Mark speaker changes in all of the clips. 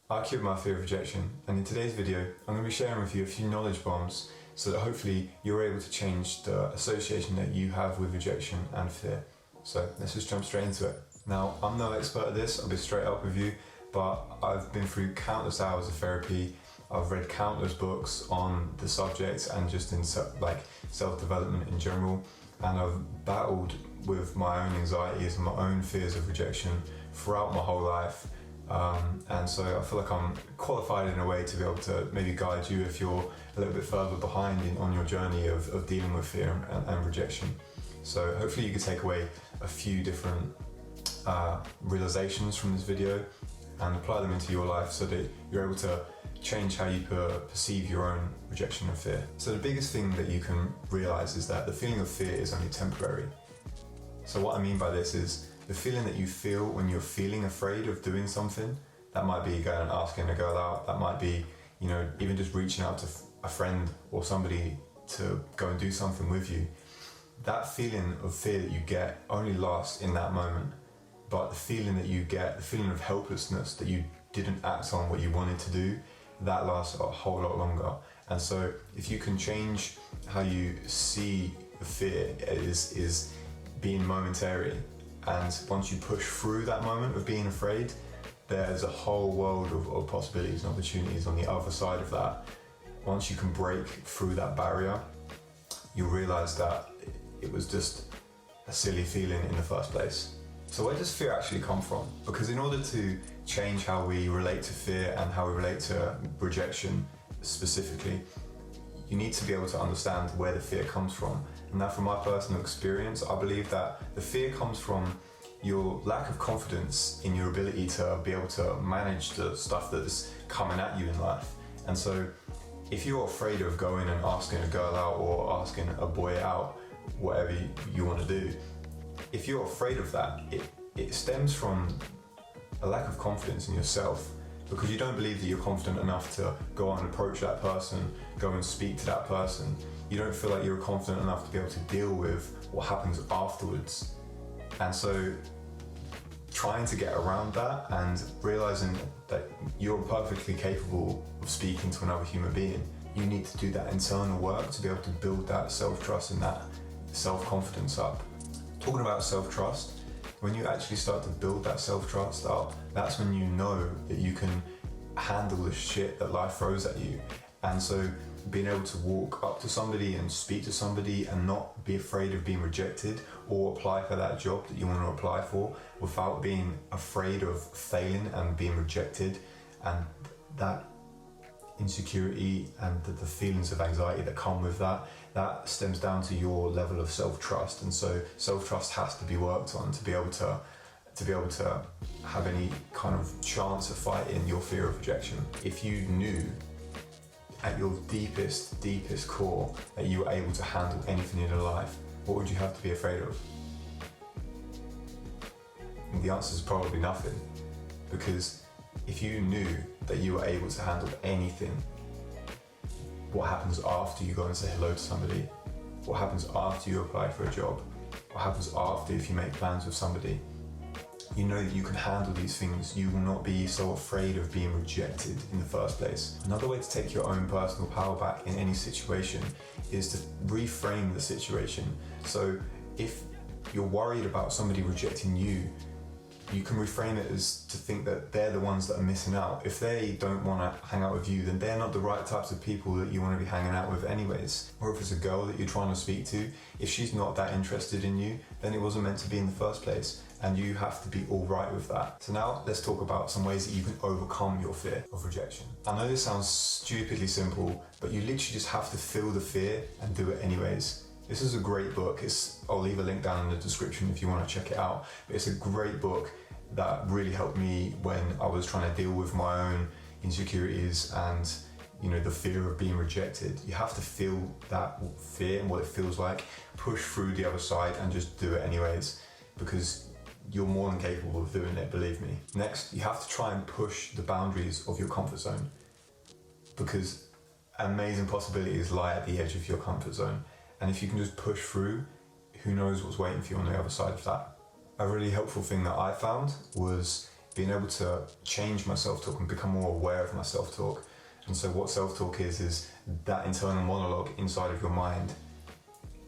Speaker 1: I cured my fear of rejection, and in today's video I'm going to be sharing with you a few knowledge bombs so that hopefully you're able to change the association that you have with rejection and fear. So let's just jump straight into it. Now, I'm no expert at this, I'll be straight up with you, but I've been through countless hours of therapy. I've read countless books on the subject and just in self-development in general, and I've battled with my own anxieties and my own fears of rejection throughout my whole life. And so I feel like I'm qualified in a way to be able to maybe guide you if you're a little bit further behind on your journey of dealing with fear and rejection. So hopefully you can take away a few different realizations from this video and apply them into your life so that you're able to change how you perceive your own rejection and fear. So the biggest thing that you can realize is that the feeling of fear is only temporary. So what I mean by this is the feeling that you feel when you're feeling afraid of doing something. That might be going and asking a girl out, that might be, even just reaching out to a friend or somebody to go and do something with you. That feeling of fear that you get only lasts in that moment, but the feeling that you get, the feeling of helplessness that you didn't act on what you wanted to do, that lasts a whole lot longer. And so if you can change how you see the fear is being momentary, and once you push through that moment of being afraid, there's a whole world of possibilities and opportunities on the other side of that. Once you can break through that barrier, you'll realize that it was just a silly feeling in the first place. So where does fear actually come from? Because in order to change how we relate to fear and how we relate to rejection specifically, you need to be able to understand where the fear comes from. And now from my personal experience, I believe that the fear comes from your lack of confidence in your ability to be able to manage the stuff that's coming at you in life. And so if you're afraid of going and asking a girl out or asking a boy out, whatever you want to do, if you're afraid of that, it stems from a lack of confidence in yourself, because you don't believe that you're confident enough to go and approach that person, go and speak to that person. You don't feel like you're confident enough to be able to deal with what happens afterwards. And so trying to get around that and realizing that you're perfectly capable of speaking to another human being, you need to do that internal work to be able to build that self-trust and that self-confidence up. Talking about self-trust, when you actually start to build that self-trust up, that's when you know that you can handle the shit that life throws at you. And so being able to walk up to somebody and speak to somebody and not be afraid of being rejected, or apply for that job that you want to apply for without being afraid of failing and being rejected, and that insecurity and the feelings of anxiety that come with that stems down to your level of self-trust. And so self-trust has to be worked on to be able to have any kind of chance of fighting your fear of rejection. If you knew at your deepest core that you were able to handle anything in your life, what would you have to be afraid of? And the answer is probably nothing, because if you knew that you were able to handle anything, what happens after you go and say hello to somebody? What happens after you apply for a job? What happens after if you make plans with somebody? You know that you can handle these things. You will not be so afraid of being rejected in the first place. Another way to take your own personal power back in any situation is to reframe the situation. So if you're worried about somebody rejecting you, you can reframe it as to think that they're the ones that are missing out. If they don't want to hang out with you, then they're not the right types of people that you want to be hanging out with anyways. Or if it's a girl that you're trying to speak to, if she's not that interested in you, then it wasn't meant to be in the first place, and you have to be all right with that. So now let's talk about some ways that you can overcome your fear of rejection. I know this sounds stupidly simple, but you literally just have to feel the fear and do it anyways. This is a great book. I'll leave a link down in the description if you want to check it out. But it's a great book that really helped me when I was trying to deal with my own insecurities and the fear of being rejected. You have to feel that fear and what it feels like, push through the other side and just do it anyways, because you're more than capable of doing it, believe me. Next, you have to try and push the boundaries of your comfort zone, because amazing possibilities lie at the edge of your comfort zone. And if you can just push through, who knows what's waiting for you on the other side of that. A really helpful thing that I found was being able to change my self-talk and become more aware of my self-talk. And so what self-talk is that internal monologue inside of your mind.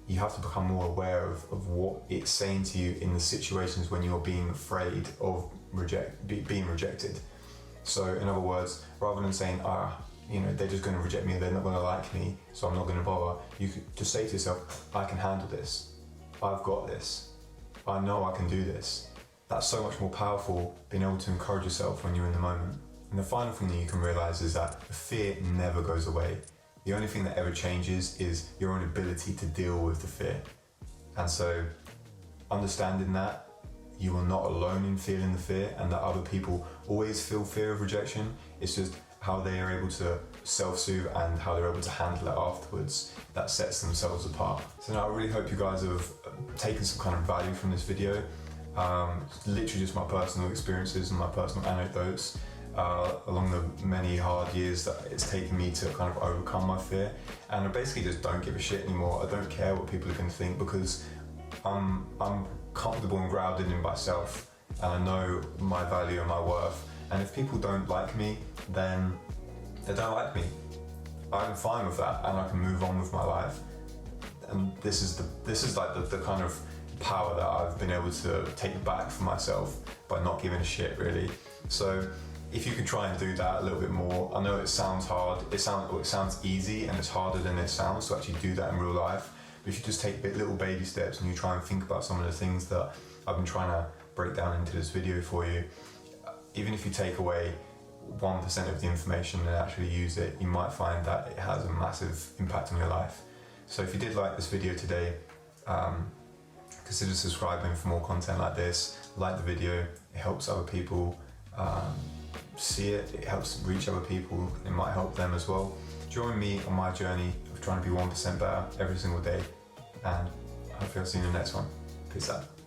Speaker 1: You have to become more aware of what it's saying to you in the situations when you're being afraid of being rejected. So in other words, rather than saying, they're just going to reject me, they're not going to like me, so I'm not going to bother, you could just say to yourself, I can handle this. I've got this. I know I can do this. That's so much more powerful, being able to encourage yourself when you're in the moment. And the final thing that you can realize is that fear never goes away. The only thing that ever changes is your own ability to deal with the fear. And so understanding that you are not alone in feeling the fear, and that other people always feel fear of rejection. It's just how they are able to self-soothe and how they're able to handle it afterwards that sets themselves apart. So now I really hope you guys have taken some kind of value from this video. It's literally just my personal experiences and my personal anecdotes along the many hard years that it's taken me to kind of overcome my fear. And I basically just don't give a shit anymore. I don't care what people are going to think, because I'm comfortable and grounded in myself, and I know my value and my worth. And if people don't like me, then they don't like me. I'm fine with that, and I can move on with my life. And this is like the kind of power that I've been able to take back for myself by not giving a shit, really. So if you could try and do that a little bit more, I know it sounds hard, it sounds easy, and it's harder than it sounds to actually do that in real life. But if you just take little baby steps and you try and think about some of the things that I've been trying to break down into this video for you, even if you take away 1% of the information and actually use it, you might find that it has a massive impact on your life. So if you did like this video today, consider subscribing for more content like this. Like the video, it helps other people see it, it helps reach other people, it might help them as well. Join me on my journey of trying to be 1% better every single day, and hopefully I'll see you in the next one. Peace out.